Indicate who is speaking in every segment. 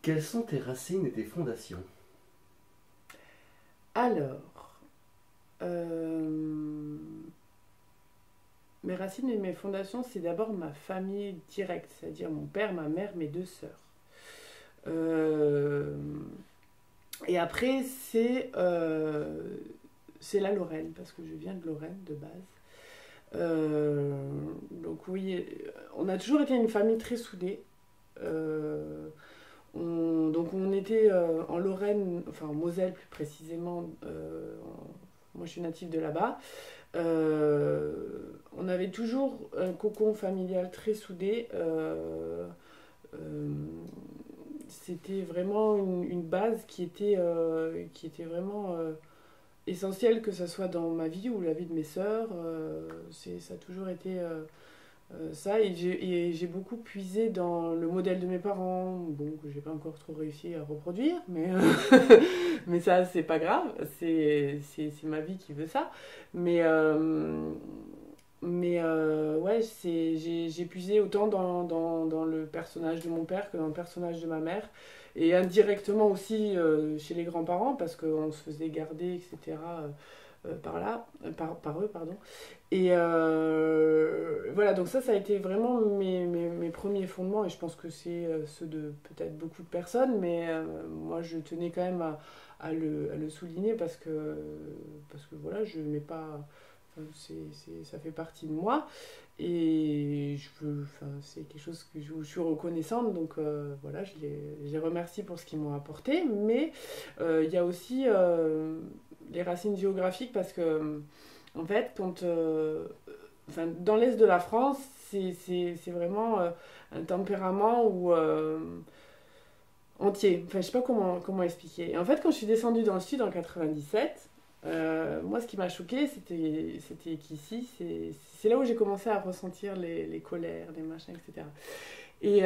Speaker 1: Quelles sont tes racines et tes fondations?
Speaker 2: Alors, euh, mes racines et mes fondations, c'est d'abord ma famille directe, c'est-à-dire mon père, ma mère, mes deux sœurs. Euh, et après, c'est la Lorraine, parce que je viens de Lorraine de base. Donc oui, on a toujours été une famille très soudée. Euh, donc on était en Lorraine, enfin en Moselle plus précisément. Moi je suis native de là-bas. On avait toujours un cocon familial très soudé. Euh, C'était vraiment une base qui était vraiment essentielle, que ce soit dans ma vie ou la vie de mes sœurs. Ça a toujours été ça, et j'ai beaucoup puisé dans le modèle de mes parents, bon, que j'ai pas encore trop réussi à reproduire, mais ça, c'est pas grave, c'est ma vie qui veut ça. Mais, ouais, j'ai puisé autant dans le personnage de mon père que dans le personnage de ma mère, et indirectement aussi chez les grands-parents, parce qu'on se faisait garder, etc., par eux, pardon. Et voilà, donc ça a été vraiment mes premiers fondements, et je pense que c'est ceux de peut-être beaucoup de personnes, mais moi je tenais quand même à le souligner, parce que voilà, je mets pas. Enfin, ça fait partie de moi, et enfin, c'est quelque chose où je suis reconnaissante, donc voilà, je les remercie pour ce qu'ils m'ont apporté, mais il y a aussi les racines géographiques, parce que en fait, enfin, dans l'est de la France, c'est vraiment un tempérament entier. Enfin, je sais pas comment expliquer. Et en fait, quand je suis descendue dans le sud en 97, moi, ce qui m'a choquée, c'était qu'ici, c'est là où j'ai commencé à ressentir les colères, les machins, etc. Et,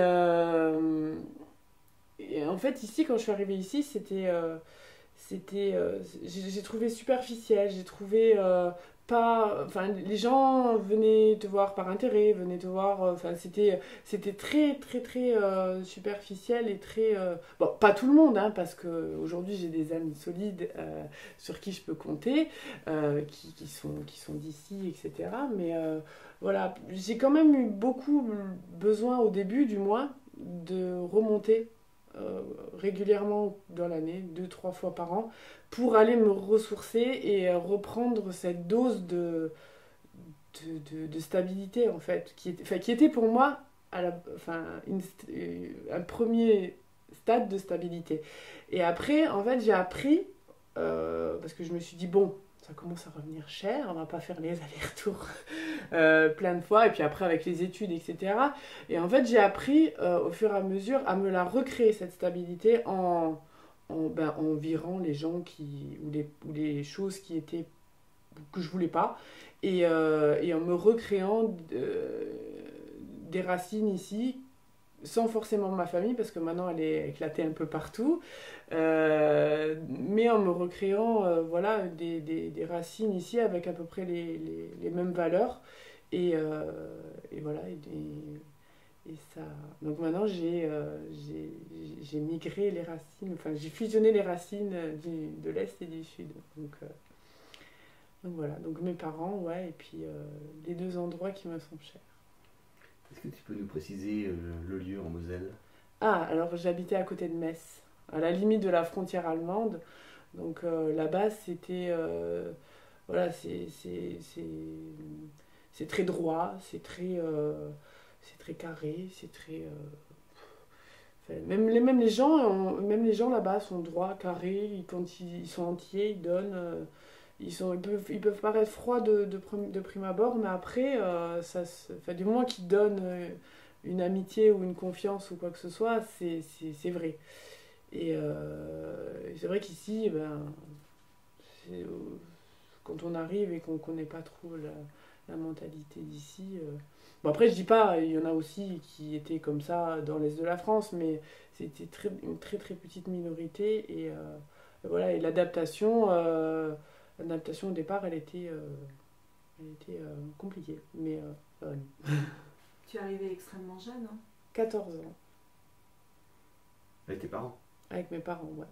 Speaker 2: et en fait, ici, quand je suis arrivée ici, j'ai trouvé superficiel, j'ai trouvé pas, enfin les gens venaient te voir par intérêt, venaient te voir, enfin c'était très superficiel, et très bon, pas tout le monde, hein, parce que aujourd'hui j'ai des amis solides sur qui je peux compter, qui sont d'ici, etc., mais voilà, j'ai quand même eu beaucoup besoin, au début du moins, de remonter euh, régulièrement dans l'année, deux, trois fois par an, pour aller me ressourcer et reprendre cette dose de stabilité, en fait, enfin, qui était pour moi enfin, un premier stade de stabilité. Et après, en fait, j'ai appris, parce que je me suis dit, bon, ça commence à revenir cher, on va pas faire les allers-retours plein de fois, et puis après avec les études, etc. Et en fait, j'ai appris au fur et à mesure à me la recréer, cette stabilité, en virant les gens ou les choses que je voulais pas, et en me recréant des racines ici, sans forcément ma famille, parce que maintenant elle est éclatée un peu partout, mais en me recréant voilà, des racines ici avec à peu près les mêmes valeurs, et voilà, et ça. Donc maintenant j'ai migré les racines, enfin j'ai fusionné les racines de l'Est et du Sud. Donc voilà, donc mes parents, ouais, et puis les deux endroits qui me sont chers.
Speaker 1: Est-ce que tu peux nous préciser le lieu en Moselle?
Speaker 2: Ah, alors j'habitais à côté de Metz, à la limite de la frontière allemande. Donc là-bas, voilà, c'est très droit, c'est très carré, c'est très. Enfin, même les gens là-bas sont droits, carrés. Quand ils sont entiers, ils donnent. Ils peuvent paraître froids de prime abord, mais après, enfin, du moment qu'ils donnent une amitié ou une confiance ou quoi que ce soit, c'est vrai. Et c'est vrai qu'ici, c'est, euh, quand on arrive et qu'on ne connaît pas trop la mentalité d'ici. Bon, après, je dis pas, il y en a aussi qui étaient comme ça dans l'Est de la France, mais c'était une très petite minorité. Et voilà, et l'adaptation au départ, elle était compliquée. Mais
Speaker 3: Tu es arrivée extrêmement jeune, hein.
Speaker 2: 14 ans.
Speaker 1: Avec tes parents?
Speaker 2: avec mes parents, ouais.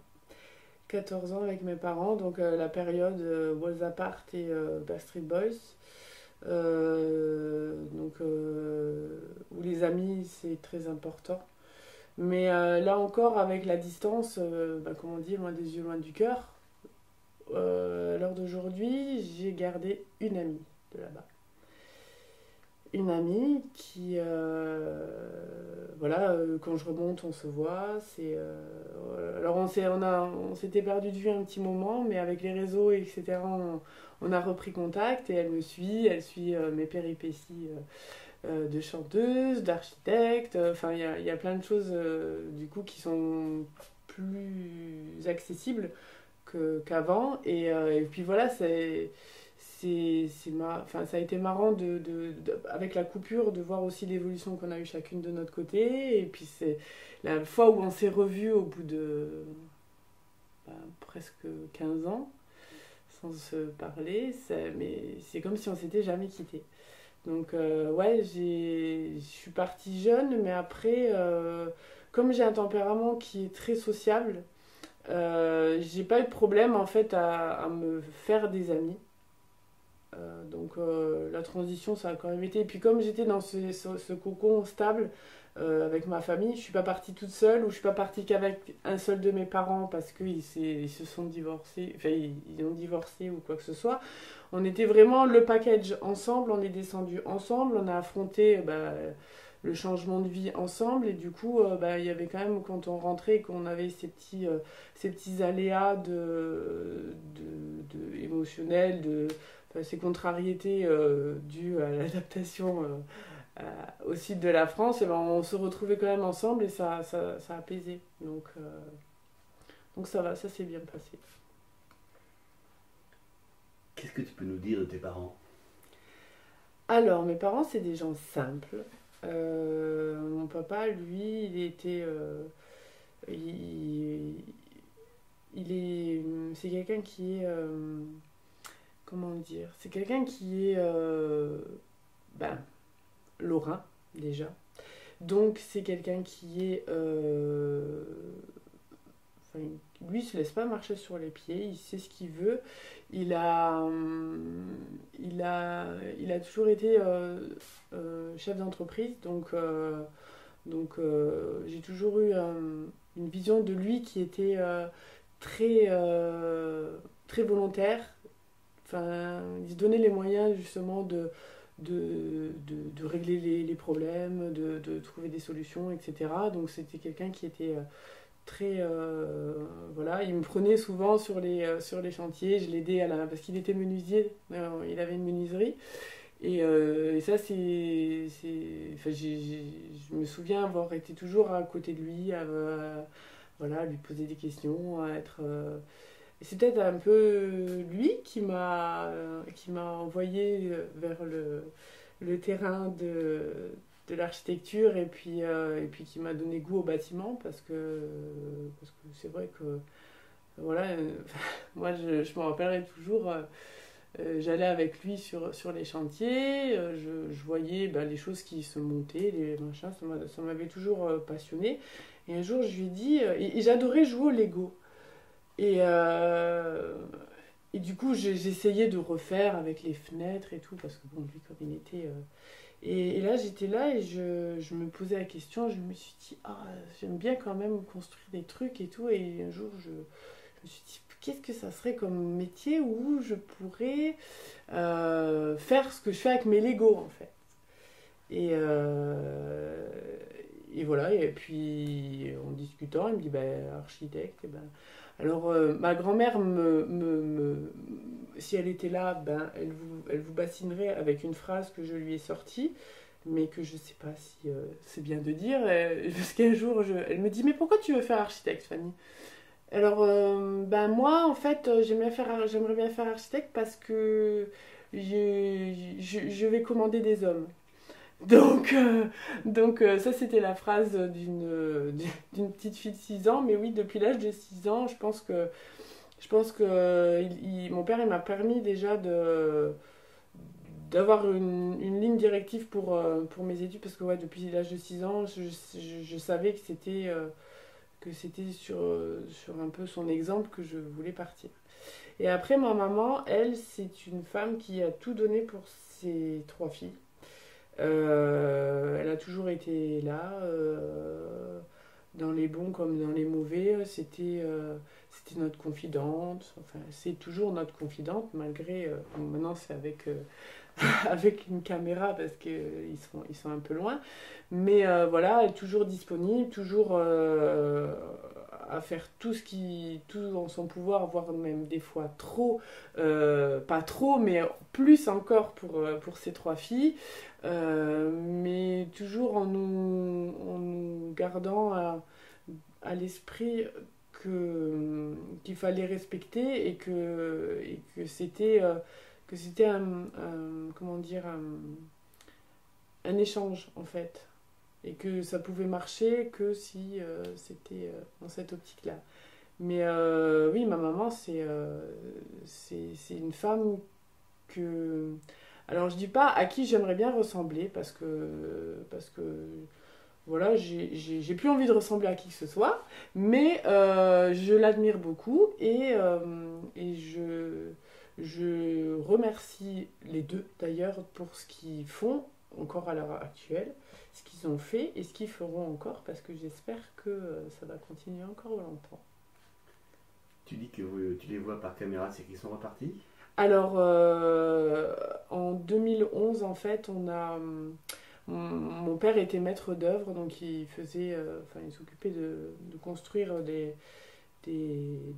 Speaker 2: 14 ans avec mes parents, donc la période Walls Apart et Backstreet Boys. Où les amis, c'est très important. Mais là encore, avec la distance, comme on dit, loin des yeux, loin du cœur, à l'heure d'aujourd'hui, j'ai gardé une amie de là-bas. Une amie qui, voilà, quand je remonte, on se voit. Alors on s'était perdu de vue un petit moment, mais avec les réseaux, etc., on a repris contact et elle suit mes péripéties de chanteuse, d'architecte. Enfin, il y a plein de choses du coup qui sont plus accessibles qu'avant. Et puis voilà, enfin, ça a été marrant avec la coupure de voir aussi l'évolution qu'on a eu chacune de notre côté. Et puis c'est la fois où on s'est revus au bout de presque 15 ans sans se parler, mais c'est comme si on s'était jamais quitté. Donc ouais, je suis partie jeune, mais après, comme j'ai un tempérament qui est très sociable, j'ai pas eu de problème en fait à me faire des amis. La transition, ça a quand même été. Et puis comme j'étais dans ce cocon stable avec ma famille, je suis pas partie toute seule ou je suis pas partie qu'avec un seul de mes parents parce qu'ils se sont divorcés, enfin ils ont divorcé ou quoi que ce soit. On était vraiment le package ensemble, on est descendu ensemble, on a affronté le changement de vie ensemble et du coup il y avait quand même quand on rentrait qu'on avait ces petits aléas émotionnels, ces contrariétés dues à l'adaptation au sud de la France, et on se retrouvait quand même ensemble et ça a apaisé. Donc ça va, ça s'est bien passé.
Speaker 1: Qu'est-ce que tu peux nous dire de tes parents?
Speaker 2: Alors, mes parents, c'est des gens simples. Mon papa, lui, il, c'est quelqu'un qui est, comment dire, c'est quelqu'un qui est, lorrain déjà. Donc c'est quelqu'un qui est, enfin, lui il se laisse pas marcher sur les pieds, il sait ce qu'il veut. Il a, il a toujours été chef d'entreprise, j'ai toujours eu une vision de lui qui était très volontaire. Enfin, il se donnait les moyens justement de régler les problèmes, de trouver des solutions, etc. Donc c'était quelqu'un qui était très... voilà, il me prenait souvent sur les chantiers, je l'aidais parce qu'il était menuisier, il avait une menuiserie. Et ça, enfin, je me souviens avoir été toujours à côté de lui, voilà, à lui poser des questions, à être... Et c'est peut-être un peu lui qui m'a envoyé vers le terrain de l'architecture et puis qui m'a donné goût au bâtiment parce que c'est vrai que voilà, moi je me rappellerai toujours, j'allais avec lui sur les chantiers, je voyais les choses qui se montaient, les machins, ça m'avait toujours passionné. Et un jour je lui ai dit, et j'adorais jouer au Lego. Et, euh, et du coup, j'essayais de refaire avec les fenêtres et tout, parce que bon, lui, comme il était. Et là, j'étais là et je me posais la question, je me suis dit, ah, j'aime bien quand même construire des trucs et tout. Et un jour, je me suis dit, qu'est-ce que ça serait comme métier où je pourrais faire ce que je fais avec mes Lego, en fait. Et, euh, et voilà, et puis en discutant, il me dit, architecte, et alors, ma grand-mère, si elle était là, elle vous bassinerait avec une phrase que je lui ai sortie, mais que je ne sais pas si c'est bien de dire, parce qu'un jour, elle me dit, mais pourquoi tu veux faire architecte, Fanny? Alors, moi, en fait, j'aimerais bien faire architecte parce que je vais commander des hommes. Donc, ça, c'était la phrase d'une petite fille de 6 ans. Mais oui, depuis l'âge de 6 ans, je pense que mon père il m'a permis déjà d'avoir une ligne directive pour mes études. Parce que ouais, depuis l'âge de 6 ans, je savais que c'était que c'était sur un peu son exemple que je voulais partir. Et après, ma maman, elle, c'est une femme qui a tout donné pour ses 3 filles. Elle a toujours été là, dans les bons comme dans les mauvais. C'était notre confidente. Enfin, c'est toujours notre confidente, malgré. Bon, maintenant, c'est avec, avec une caméra parce qu'ils sont un peu loin. Mais voilà, elle est toujours disponible, toujours à faire tout en son pouvoir, voire même des fois trop, pas trop, mais plus encore pour ses 3 filles. Mais toujours en nous gardant à l'esprit qu'il fallait respecter et que c'était comment dire, un échange en fait. Et que ça pouvait marcher que si c'était dans cette optique-là. Mais oui, ma maman, c'est une femme que... Alors, je dis pas à qui j'aimerais bien ressembler, parce que voilà, j'ai plus envie de ressembler à qui que ce soit, mais je l'admire beaucoup et je remercie les deux, d'ailleurs, pour ce qu'ils font encore à l'heure actuelle, ce qu'ils ont fait et ce qu'ils feront encore, parce que j'espère que ça va continuer encore longtemps.
Speaker 1: Tu dis que tu les vois par caméra, c'est qu'ils sont repartis?
Speaker 2: Alors, en 2011, en fait, mon père était maître d'œuvre, donc il s'occupait de construire des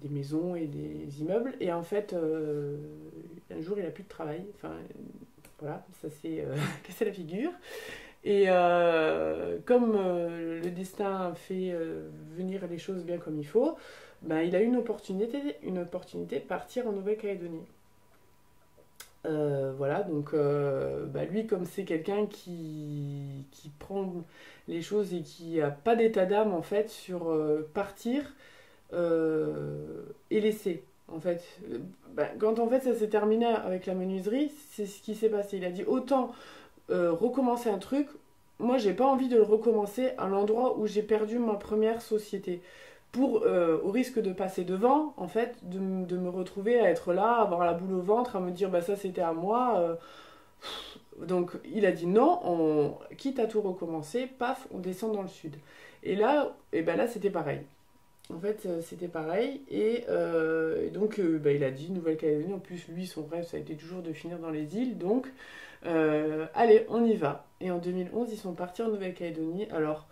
Speaker 2: maisons et des immeubles. Et en fait, un jour, il n'a plus de travail. Enfin, voilà, ça s'est cassé la figure. Et comme le destin fait venir les choses bien comme il faut, ben, il a eu une opportunité de partir en Nouvelle-Calédonie. Voilà, donc bah, lui, comme c'est quelqu'un qui prend les choses et qui n'a pas d'état d'âme en fait sur partir et laisser. En fait, bah, quand en fait ça s'est terminé avec la menuiserie, c'est ce qui s'est passé. Il a dit autant recommencer un truc, moi j'ai pas envie de le recommencer à l'endroit où j'ai perdu ma première société au risque de passer devant, en fait, de me retrouver à être là, à avoir la boule au ventre, à me dire bah ça c'était à moi. Donc il a dit non, quitte à tout recommencer, paf, on descend dans le sud. Et ben là c'était pareil. En fait, c'était pareil. Et donc bah, il a dit Nouvelle-Calédonie. En plus, lui, son rêve, ça a été toujours de finir dans les îles. Donc, allez, on y va. Et en 2011, ils sont partis en Nouvelle-Calédonie. Alors,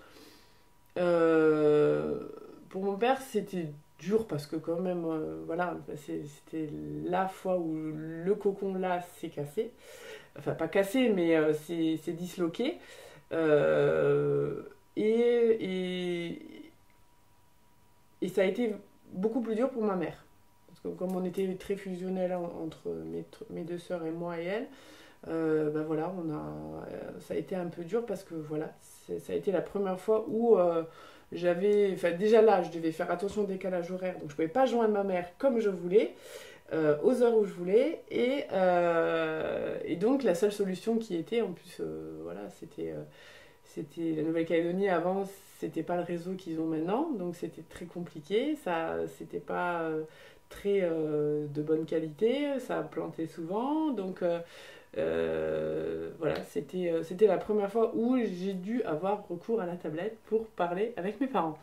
Speaker 2: pour mon père, c'était dur parce que quand même, voilà, c'était la fois où le cocon là s'est cassé. Enfin, pas cassé, mais c'est disloqué. Euh, et, et, et ça a été beaucoup plus dur pour ma mère. Parce que comme on était très fusionnels entre mes 2 sœurs et moi et elle, ben voilà, ça a été un peu dur parce que voilà, ça a été la première fois où enfin déjà là, je devais faire attention au décalage horaire, donc je pouvais pas joindre ma mère comme je voulais, aux heures où je voulais, et donc la seule solution qui était, en plus, voilà, c'était la Nouvelle-Calédonie avant, c'était pas le réseau qu'ils ont maintenant, donc c'était très compliqué, c'était pas très de bonne qualité, ça plantait souvent, donc voilà, c'était la première fois où j'ai dû avoir recours à la tablette pour parler avec mes parents.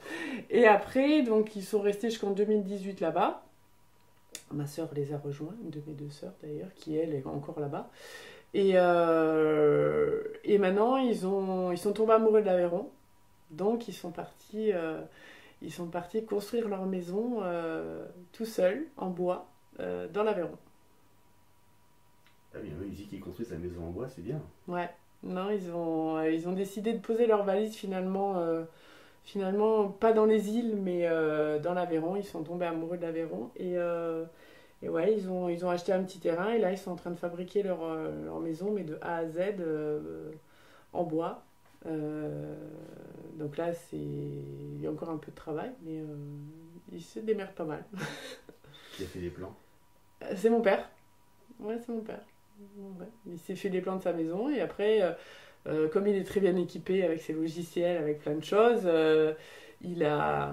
Speaker 2: Et après, donc ils sont restés jusqu'en 2018 là-bas. Ma sœur les a rejoints, une de mes 2 sœurs d'ailleurs, qui elle est encore là-bas. Et maintenant, ils sont tombés amoureux de l'Aveyron. Donc, ils sont partis construire leur maison tout seuls, en bois, dans l'Aveyron.
Speaker 1: Ah bien, oui, ici qui construit sa maison en bois, c'est bien.
Speaker 2: Ouais. Non, ils ont décidé de poser leurs valises finalement pas dans les îles, mais dans l'Aveyron. Ils sont tombés amoureux de l'Aveyron. Et ouais, ils ont acheté un petit terrain et là, ils sont en train de fabriquer leur maison, mais de A à Z en bois. Donc là, il y a encore un peu de travail, mais ils se démerdent pas mal.
Speaker 1: Qui a fait des plans?
Speaker 2: C'est mon père. Ouais, c'est mon père. Ouais. Il s'est fait les plans de sa maison et après, comme il est très bien équipé avec ses logiciels, avec plein de choses, il a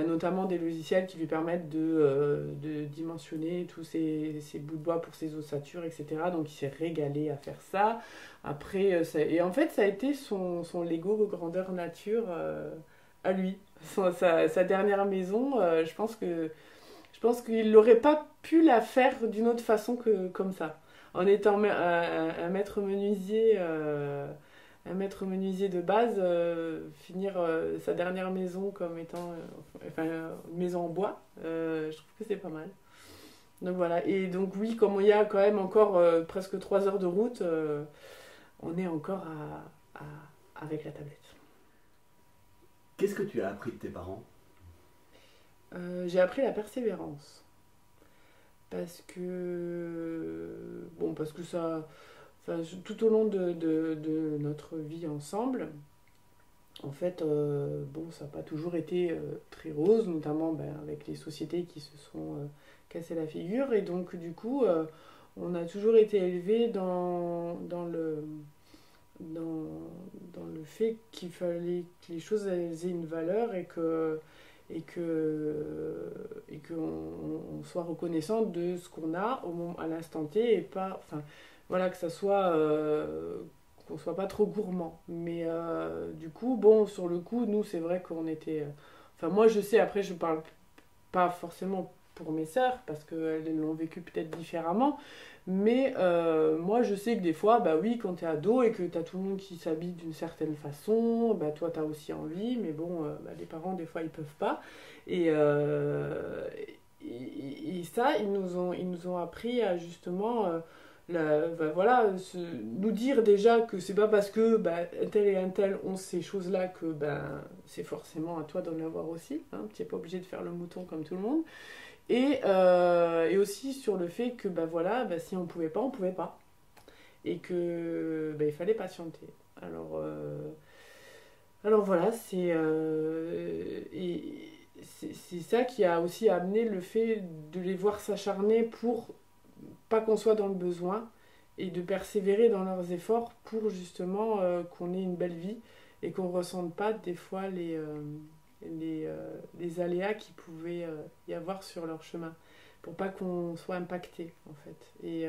Speaker 2: notamment des logiciels qui lui permettent de dimensionner tous ces bouts de bois pour ses ossature, etc. Donc il s'est régalé à faire ça. Après, et en fait, ça a été son Lego grandeur nature à lui. Sa dernière maison, je pense qu'il n'aurait pas pu la faire d'une autre façon que comme ça. En étant un maître menuisier. Un maître menuisier de base, finir sa dernière maison comme étant une maison en bois, je trouve que c'est pas mal. Donc voilà, et donc oui, comme il y a quand même encore presque 3 heures de route, on est encore avec la tablette.
Speaker 1: Qu'est-ce que tu as appris de tes parents?
Speaker 2: J'ai appris la persévérance. Parce que ça, enfin, tout au long de notre vie ensemble, en fait, ça n'a pas toujours été très rose, notamment avec les sociétés qui se sont cassées la figure. Et donc, du coup, on a toujours été élevés dans, dans le fait qu'il fallait que les choses aient une valeur et qu'on soit reconnaissant de ce qu'on a à l'instant T et pas, enfin, voilà, que ça soit qu'on soit pas trop gourmand. Mais du coup, bon, sur le coup, nous, c'est vrai qu'on était. Enfin, moi, je sais. Après, je parle pas forcément pour mes sœurs parce qu'elles l'ont vécu peut-être différemment. Mais moi, je sais que des fois, bah oui, quand t'es ado et que t'as tout le monde qui s'habille d'une certaine façon, bah toi, t'as aussi envie. Mais bon, les parents, des fois, ils peuvent pas. Et, euh, et ça, ils nous ont appris à justement nous dire déjà que c'est pas parce que un tel et un tel ont ces choses-là que c'est forcément à toi d'en avoir aussi. Hein, tu n'es pas obligé de faire le mouton comme tout le monde. Et aussi sur le fait que si on pouvait pas, on pouvait pas. Et que il fallait patienter. Alors voilà, c'est ça qui a aussi amené le fait de les voir s'acharner pour pas qu'on soit dans le besoin et de persévérer dans leurs efforts pour justement qu'on ait une belle vie et qu'on ne ressente pas des fois les aléas qui pouvaient y avoir sur leur chemin pour pas qu'on soit impacté en fait. Et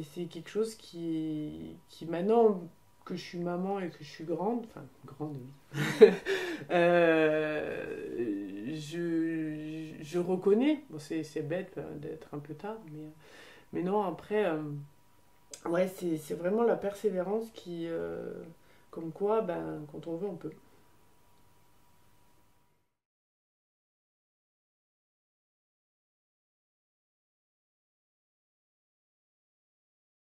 Speaker 2: c'est quelque chose qui maintenant que je suis maman et que je suis grande, enfin grande oui, je reconnais, bon, c'est bête d'être un peu tard, mais non, après, ouais, c'est vraiment la persévérance qui, comme quoi, quand on veut, on peut.